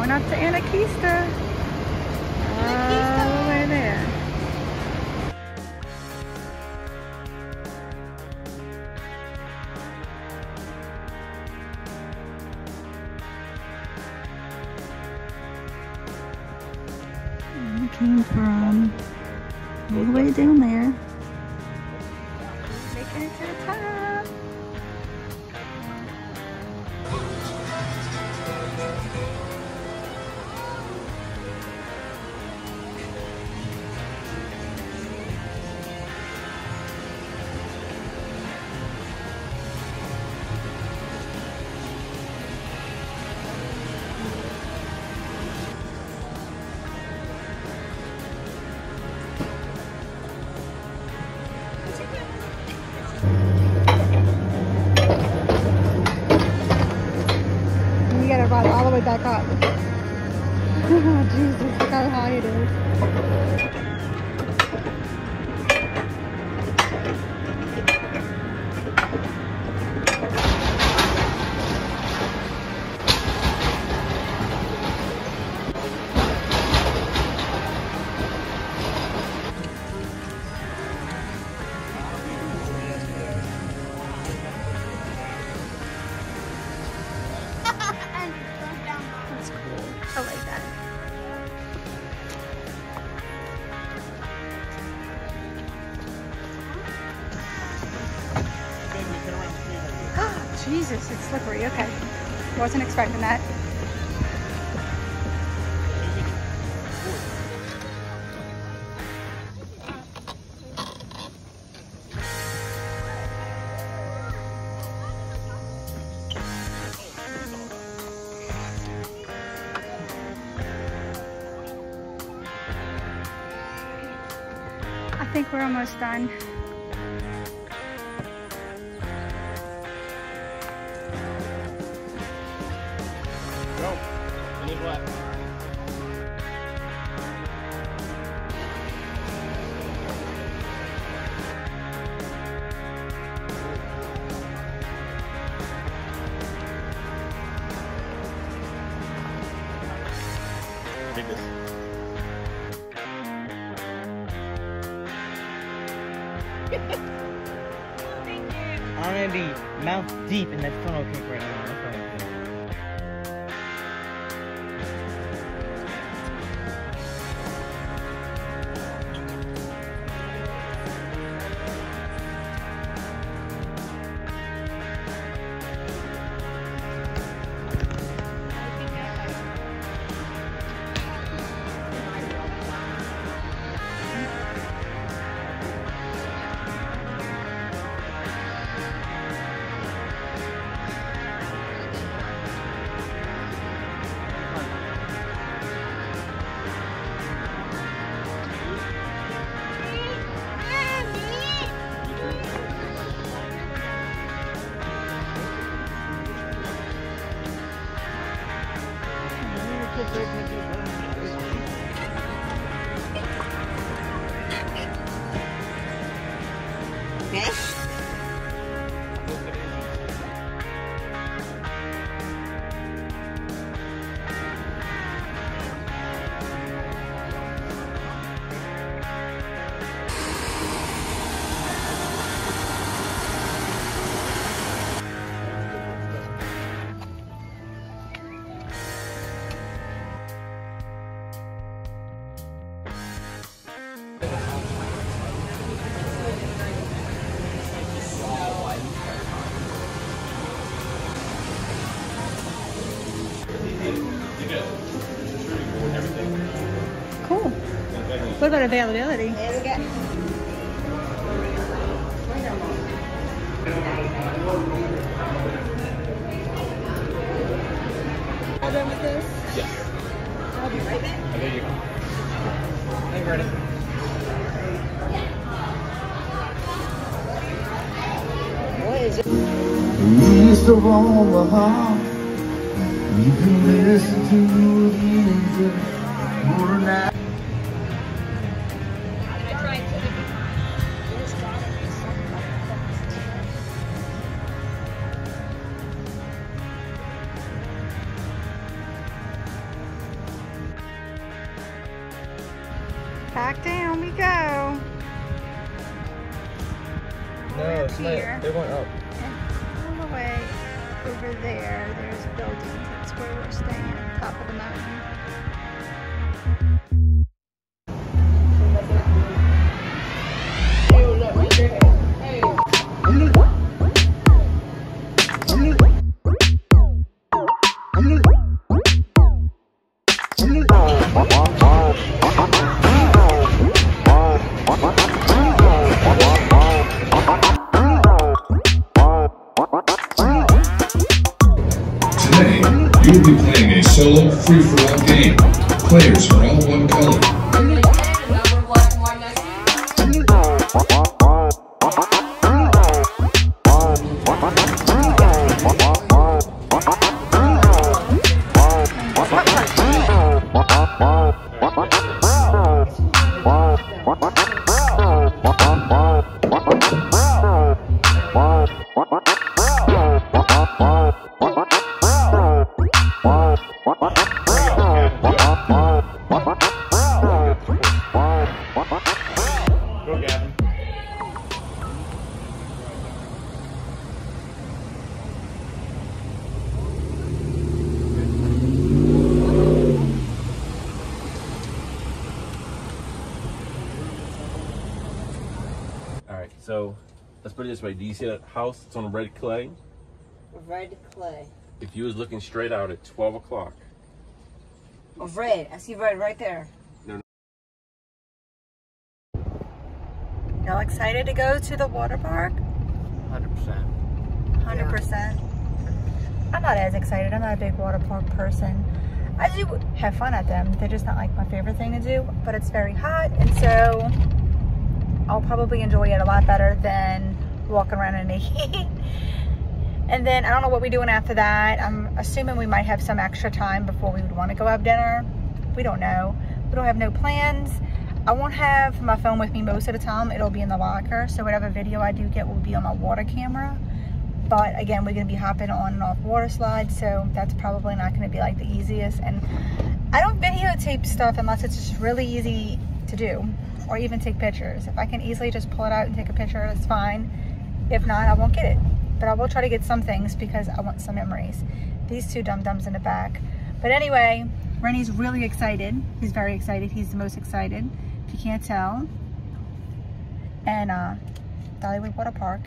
Going up to Anakeesta. All the way there. We came from all the way down there. Making it to the top. You gotta ride all the way back up. Oh, Jesus, look how high it is. That's cool. I like that. Jesus, it's slippery. Okay. Wasn't expecting that. I think we're almost done. Go. Finish what? Take this. I'm gonna be mouth deep in that funnel cake right now. That's what I'm doing. Okay. Cool. What about availability? There we go. All done with this? Yes. I'll be right back. Oh, there you go. Are you ready? What is it? East of Omaha, you can listen to the engine more than Back down we go. No, it's not. Here. They're going up. And all the way over there, there's buildings. That's where we're staying at the top of the mountain. Today, you'll be playing a solo free-for-all game. Players are all one color. Go, Gavin. Alright, so let's put it this way. Do you see that house? It's on red clay. Red clay. If you was looking straight out at 12 o'clock. Oh, red. I see red right there. Y'all excited to go to the water park? 100%. 100%. I'm not as excited. I'm not a big water park person. I do have fun at them. They're just not like my favorite thing to do, but it's very hot, and so I'll probably enjoy it a lot better than walking around in the heat. And then I don't know what we're doing after that. I'm assuming we might have some extra time before we would want to go have dinner. We don't know. We don't have no plans. I won't have my phone with me most of the time. It'll be in the locker, so whatever video I do get will be on my water camera. But again, we're gonna be hopping on and off water slides, so that's probably not gonna be like the easiest. And I don't videotape stuff unless it's just really easy to do, or even take pictures. If I can easily just pull it out and take a picture, that's fine. If not, I won't get it. But I will try to get some things because I want some memories. These two dum-dums in the back. But anyway, Rennie's really excited. He's very excited. He's the most excited, if you can't tell. And Dollywood Water Park.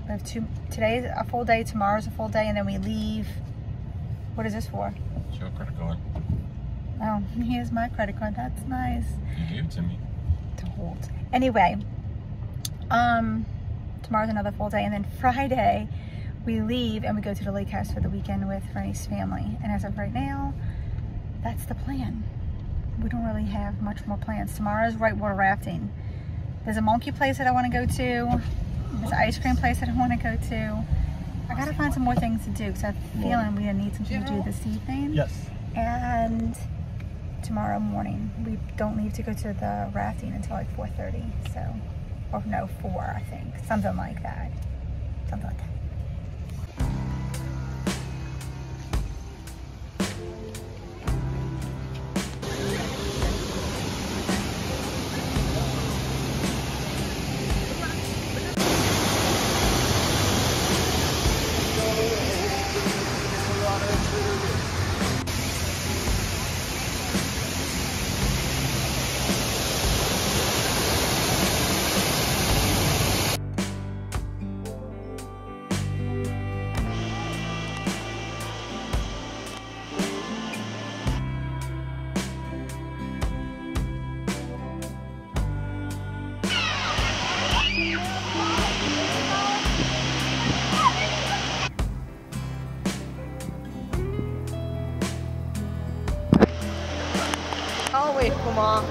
We have today's a full day, tomorrow's a full day, and then we leave. What is this for? It's your credit card. Oh, here's my credit card. That's nice. You gave it to me. To hold. Anyway, tomorrow's another full day, and then Friday we leave and we go to the lake house for the weekend with Rennie's family. And as of right now, that's the plan. We don't really have much more plans. Tomorrow's whitewater rafting. There's a monkey place that I want to go to. There's an ice cream place that I want to go to. I gotta find some more things to do because I have a feeling we're gonna need something to do this evening. Yes. And tomorrow morning, we don't leave to go to the rafting until like 4:30. So, or no, 4, I think. Something like that. Something like that. Wait, come on.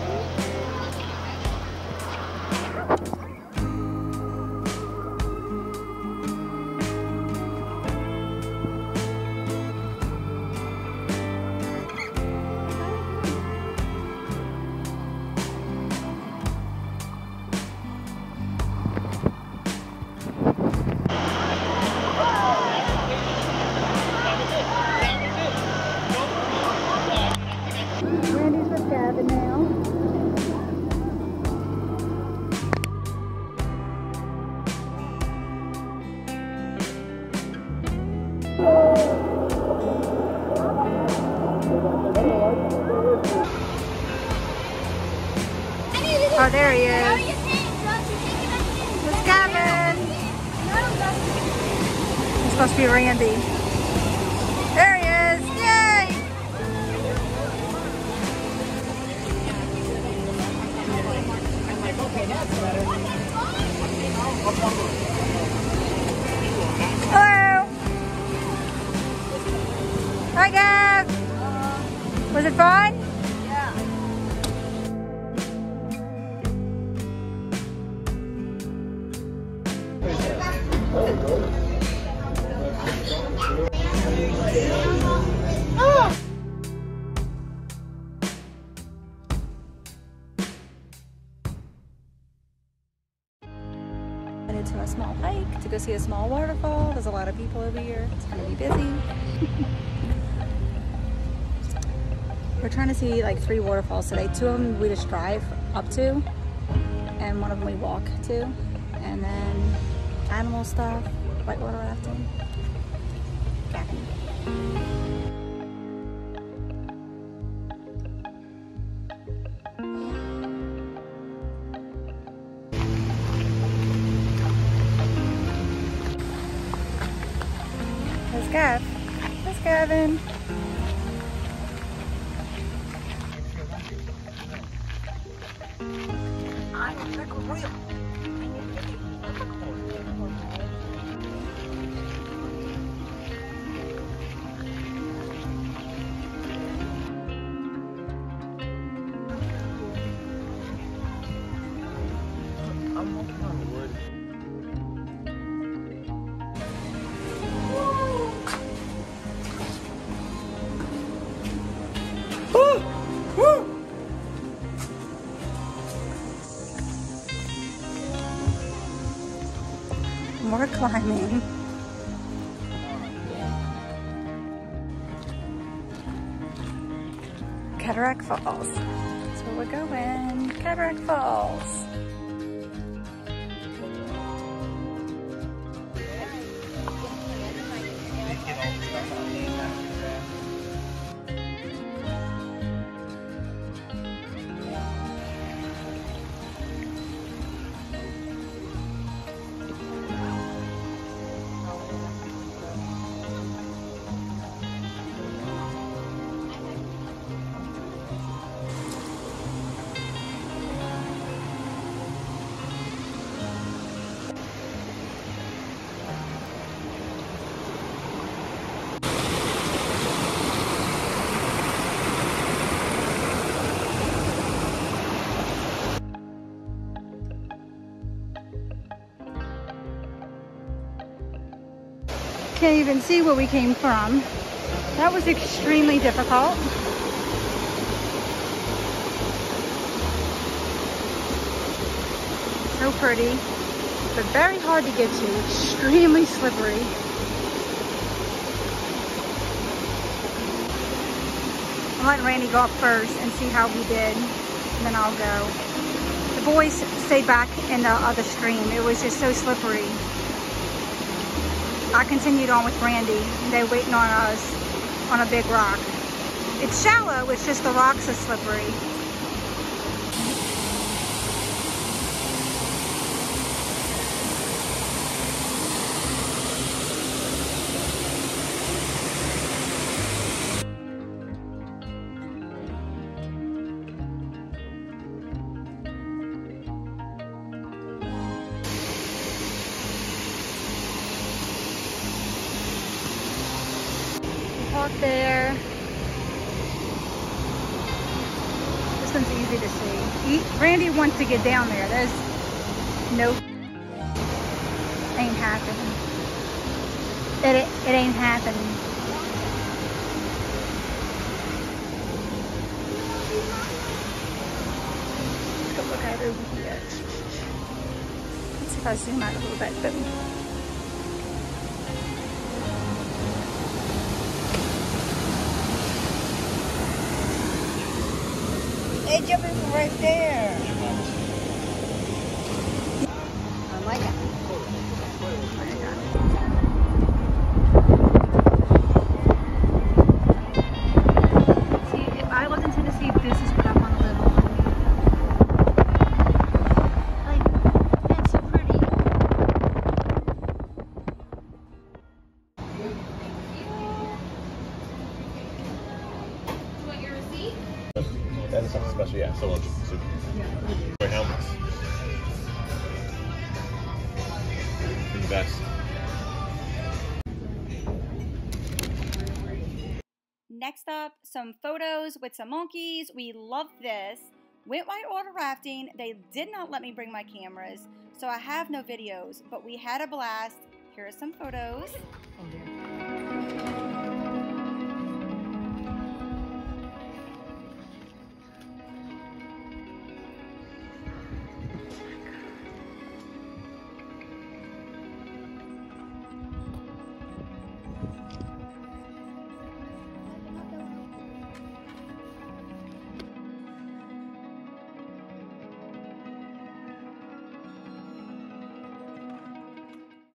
Randy's with Gavin now. Oh, there he is. It's Gavin. It's supposed to be Randy. There he is. Yay! Hello. Hi, Gav. Was it fun? Headed to a small hike to go see a small waterfall. There's a lot of people over here. It's gonna be busy. We're trying to see like 3 waterfalls today. 2 of them we just drive up to, and 1 of them we walk to. And then animal stuff, whitewater rafting. Camping. There's Gav. There's Gavin. I'm walking on the wood. More climbing. Cataract Falls. That's where we're going. Cataract Falls. Can't even see where we came from. That was extremely difficult. So pretty, but very hard to get to. Extremely slippery. I'm letting Randy go up first and see how he did, and then I'll go. The boys stayed back in the other stream. It was just so slippery. I continued on with Randy. They're waiting on us on a big rock. It's shallow, it's just the rocks are slippery. Park there. This one's easy to see. Randy wants to get down there. There's no, ain't happening. It ain't happening. Let's go look at it over here. Let's see if I zoom out a little bit. But Hey, jumping from right there. I like it. Something special, yeah. So much. Wear helmets. They're the best. Next up, some photos with some monkeys. We loved this. Went whitewater rafting. They did not let me bring my cameras, so I have no videos, but we had a blast. Here are some photos. Oh, dear.